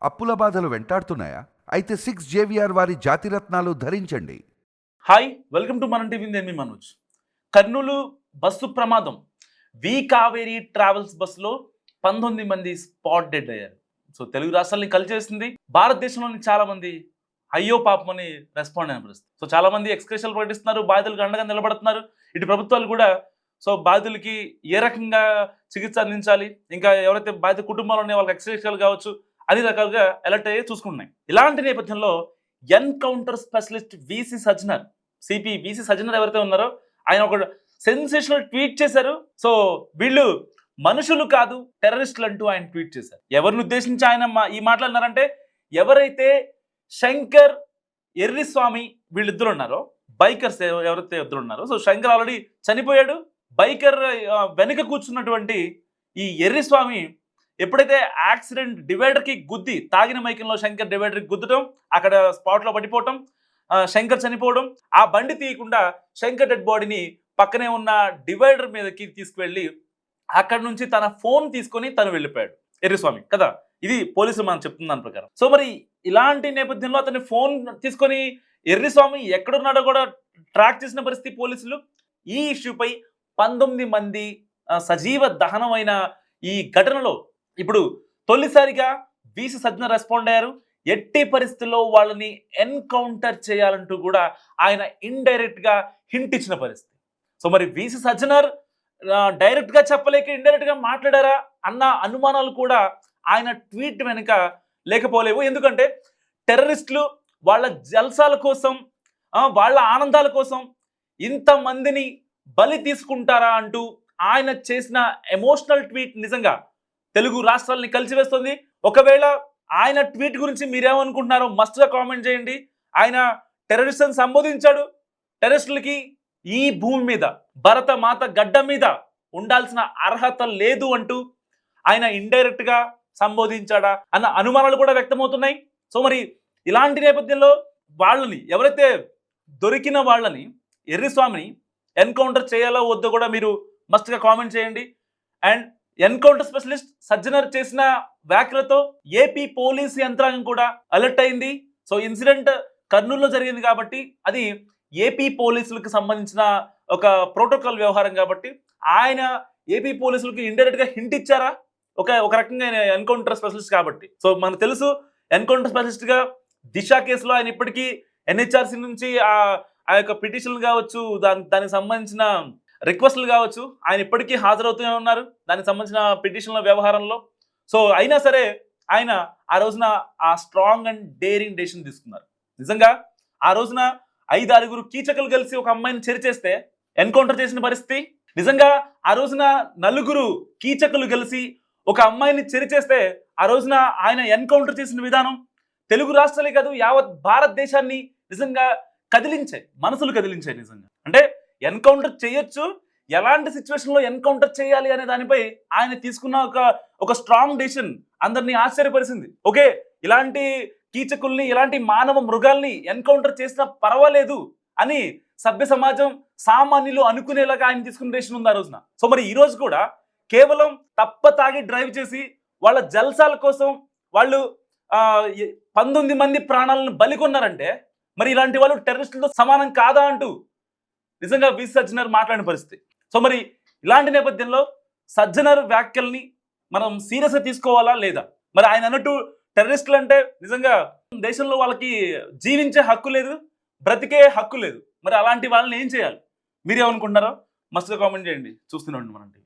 అప్పుల బాధలు వెంటాడుతున్నాయా? అయితే 6 జేవిఆర్ వారి జాతిరత్నాలు ధరించండి. హాయ్, వెల్కమ్ టు మన టీవీ. నేను మీ మనోజ్. కర్నూలు బస్సు ప్రమాదం. వి కావేరీ ట్రావెల్స్ బస్సులో 19 మంది స్పాట్ డెడ్ అయ్యారు. సో తెలుగు రాష్ట్రాలని కలిచేసింది. భారతదేశంలోని చాలా మంది అయ్యో పాపమని రెస్పాండ్ అయిన పరిస్థితి. సో చాలా మంది ఎక్స్‌క్రేషన్లు ప్రకటిస్తున్నారు, బాధితులకు అండగా నిలబడుతున్నారు. ఇటు ప్రభుత్వాలు కూడా సో బాధితులకి ఏ రకంగా చికిత్స అందించాలి, ఇంకా ఎవరైతే బాధిత కుటుంబాలు ఉన్నాయో వాళ్ళకి ఎక్స్‌క్రేషన్లు కావచ్చు, అన్ని రకాలుగా అలర్ట్ అయ్యి చూసుకుంటున్నాయి. ఇలాంటి నేపథ్యంలో encounter specialist VC Sajjanar, CP VC Sajjanar ఎవరైతే ఉన్నారో ఆయన ఒక సెన్సేషనల్ ట్వీట్ చేశారు. సో వీళ్ళు మనుషులు కాదు టెర్రరిస్టులు అంటూ ఆయన ట్వీట్ చేశారు. ఎవరిని ఉద్దేశించి ఆయన ఈ మాట్లాడినారంటే, ఎవరైతే శంకర్, ఎర్రిస్వామి వీళ్ళిద్దరు ఉన్నారో, బైకర్స్ ఎవరైతే ఇద్దరు ఉన్నారో, సో శంకర్ ఆల్రెడీ చనిపోయాడు. బైకర్ వెనుక కూర్చున్నటువంటి ఈ ఎర్రిస్వామి ఎప్పుడైతే యాక్సిడెంట్ డివైడర్కి గుద్ది, తాగిన మైకంలో శంకర్ డివైడర్కి గుద్దటం, అక్కడ స్పాట్లో పడిపోవటం, శంకర్ చనిపోవడం, ఆ బండి తీయకుండా శంకర్ డెడ్ బాడీని పక్కనే ఉన్న డివైడర్ మీదకి తీసుకువెళ్ళి అక్కడ నుంచి తన ఫోన్ తీసుకొని తను వెళ్ళిపోయాడు ఎర్రిస్వామి కదా. ఇది పోలీసులు మనం చెప్తున్న దాని ప్రకారం. సో మరి ఇలాంటి నేపథ్యంలో అతని ఫోన్ తీసుకొని ఎర్రిస్వామి ఎక్కడున్నాడో కూడా ట్రాక్ చేసిన పరిస్థితి పోలీసులు. ఈ ఇష్యూపై 19 మంది సజీవ దహనమైన ఈ ఘటనలో ఇప్పుడు తొలిసారిగా వీసీ సజ్జనర్ రెస్పాండ్ అయ్యారు. ఎట్టి పరిస్థితుల్లో వాళ్ళని ఎన్కౌంటర్ చేయాలంటూ కూడా ఆయన ఇండైరెక్ట్ గా హింట్ ఇచ్చిన పరిస్థితి. సో మరి వీసీ సజ్జనర్ డైరెక్ట్ గా చెప్పలేక ఇండైరెక్ట్ గా మాట్లాడారా అన్న అనుమానాలు కూడా ఆయన ట్వీట్ వెనుక లేకపోలేవు. ఎందుకంటే టెర్రరిస్టులు వాళ్ళ జల్సాల కోసం, వాళ్ళ ఆనందాల కోసం ఇంతమందిని బలి తీసుకుంటారా అంటూ ఆయన చేసిన ఎమోషనల్ ట్వీట్ నిజంగా తెలుగు రాష్ట్రాలని కలిసివేస్తుంది. ఒకవేళ ఆయన ట్వీట్ గురించి మీరేమనుకుంటున్నారో మస్ట్గా కామెంట్ చేయండి. ఆయన టెర్రరిస్ట్ని సంబోధించాడు. టెర్రరిస్టులకి ఈ భూమి మీద, భరత మాత గడ్డ మీద ఉండాల్సిన అర్హత లేదు అంటూ ఆయన ఇండైరెక్ట్ గా సంబోధించాడా అన్న అనుమానాలు కూడా వ్యక్తమవుతున్నాయి. సో మరి ఇలాంటి నేపథ్యంలో వాళ్ళని, ఎవరైతే దొరికిన వాళ్ళని, ఎర్రిస్వామిని ఎన్కౌంటర్ చేయాలో వద్దో కూడా మీరు మస్ట్గా కామెంట్ చేయండి. అండ్ ఎన్కౌంటర్ స్పెషలిస్ట్ సజ్జనర్ చేసిన వ్యాఖ్యలతో ఏపీ పోలీస్ యంత్రాంగం కూడా అలర్ట్ అయింది. సో ఇన్సిడెంట్ కర్నూలులో జరిగింది కాబట్టి అది ఏపీ పోలీసులకు సంబంధించిన ఒక ప్రోటోకాల్ వ్యవహారం కాబట్టి ఆయన ఏపీ పోలీసులకు ఇండైరెక్ట్ గా హింట్ ఇచ్చారా ఒక రకంగా ఎన్కౌంటర్ స్పెషలిస్ట్ కాబట్టి. సో మనకు తెలుసు ఎన్కౌంటర్ స్పెషలిస్ట్ గా దిశ కేసులో ఆయన ఇప్పటికీ ఎన్హెచ్ఆర్సీ నుంచి ఆ యొక్క పిటిషన్లు కావచ్చు, దానికి సంబంధించిన రిక్వెస్ట్లు కావచ్చు, ఆయన ఇప్పటికీ హాజరవుతూనే ఉన్నారు దానికి సంబంధించిన పిటిషన్ల వ్యవహారంలో. సో అయినా సరే ఆయన ఆ రోజున ఆ స్ట్రాంగ్ అండ్ డేరింగ్ డెసిషన్ తీసుకున్నారు. నిజంగా ఆ రోజున 5-6 కీచకులు కలిసి ఒక అమ్మాయిని చెరిచేస్తే ఎన్కౌంటర్ చేసిన పరిస్థితి. నిజంగా ఆ రోజున 4 కీచకులు కలిసి ఒక అమ్మాయిని చెరిచేస్తే ఆ రోజున ఆయన ఎన్కౌంటర్ చేసిన విధానం తెలుగు రాష్ట్రాలే కాదు యావత్ భారతదేశాన్ని నిజంగా కదిలించాయి, మనసులు కదిలించాయి. నిజంగా అంటే ఎన్కౌంటర్ చేయొచ్చు, ఎలాంటి సిచ్యువేషన్లో ఎన్కౌంటర్ చేయాలి అనే దానిపై ఆయన తీసుకున్న ఒక స్ట్రాంగ్ డెసిషన్ అందరినీ ఆశ్చర్యపరిచింది. ఓకే, ఇలాంటి కీచకుల్ని, ఇలాంటి మానవ మృగాల్ని ఎన్కౌంటర్ చేసినా పర్వాలేదు అని సభ్య సమాజం, సామాన్యులు అనుకునేలాగా ఆయన తీసుకున్న డెసిషన్ ఉంది ఆ రోజున. సో మరి ఈ రోజు కూడా కేవలం తాగి డ్రైవ్ చేసి వాళ్ళ జల్సాల కోసం వాళ్ళు 19 మంది ప్రాణాలను బలికొన్నారంటే మరి ఇలాంటి వాళ్ళు టెర్రరిస్టులతో సమానం కాదా అంటూ నిజంగా వీసీ సజ్జనర్ మాట్లాడిన పరిస్థితి. సో మరి ఇలాంటి నేపథ్యంలో సజ్జనర్ వ్యాఖ్యల్ని మనం సీరియస్గా తీసుకోవాలా లేదా? మరి ఆయన అన్నట్టు టెర్రరిస్టులు అంటే నిజంగా దేశంలో వాళ్ళకి జీవించే హక్కు లేదు, బ్రతికే హక్కు లేదు. మరి అలాంటి వాళ్ళని ఏం చేయాలి? మీరేమనుకుంటున్నారో మస్తుగా కామెంట్ చేయండి. చూస్తూనే ఉండండి మన టీవీ.